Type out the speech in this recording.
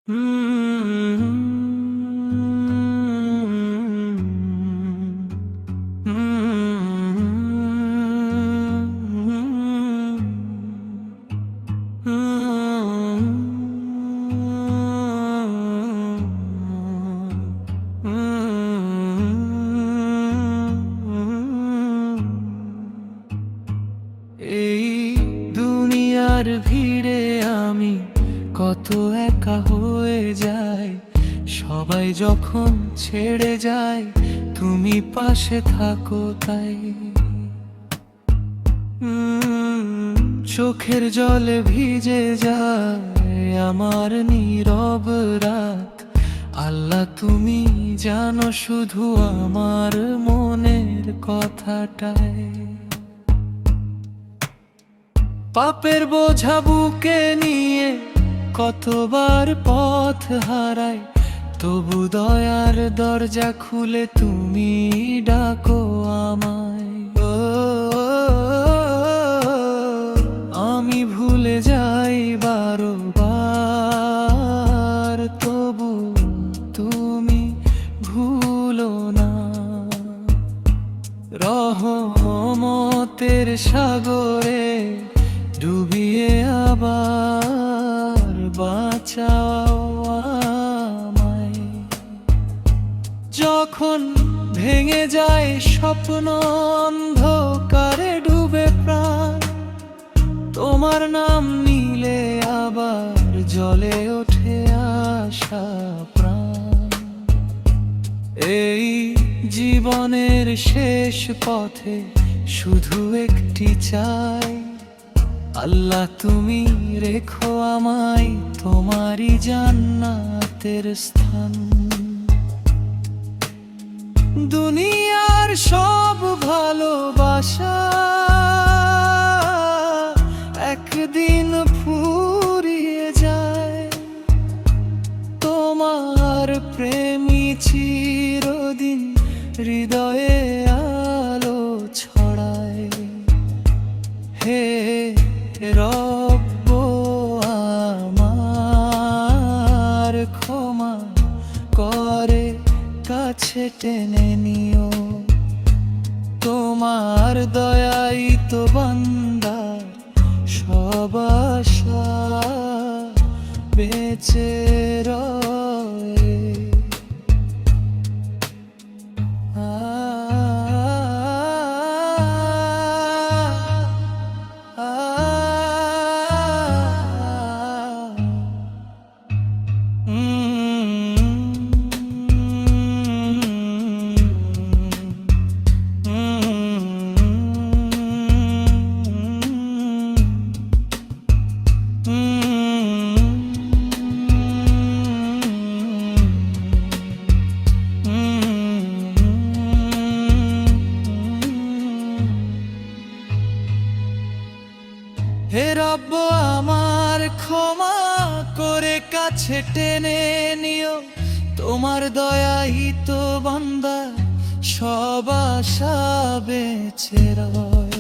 এই দুনিয়ার ভিড়ে আমি কত একা হয়ে যাই, সবাই যখন ছেড়ে যায় তুমি পাশে থাকো তাই। চোখের জলে ভিজে যায় আমার নীরব রাত, আল্লাহ তুমি জানো শুধু আমার মনের কথাটাই। পাপের বোঝা বুকে নিয়ে কতবার পথ হারাই, তবু দয়ার দরজা খুলে তুমি ডাকো আমায়। আমি ভুলে যাই বারবার, তবু তুমি ভুলো না। রহমতের সাগরে ডুবিয়ে আবার বাঁচাও আমায়। যখন ভেঙে যায় স্বপ্ন, অন্ধকারে ডুবে প্রাণ, তোমার নাম নিলে আবার জ্বলে ওঠে আশা প্রাণ। এই জীবনের শেষ পথে শুধু একটি চাই, আল্লাহ তুমি রেখো আমায় তোমারই জান্নাতের স্থান। দুনিয়ার সব ভালোবাসা একদিন ফুরিয়ে যায়, তোমার প্রেমী চিরদিন হৃদয়ে আলো ছড়ায়। হে রব্ব আমার ক্ষমা করে কাছে টেনে নিও, তোমার দয়াই তো বান্দার সব আশা বেঁচে রয়ে। হে রব্ব আমার ক্ষমা করে কাছে টেনে নিও, তোমার দয়াই তো বান্দা সব আশা বেঁচে রয়।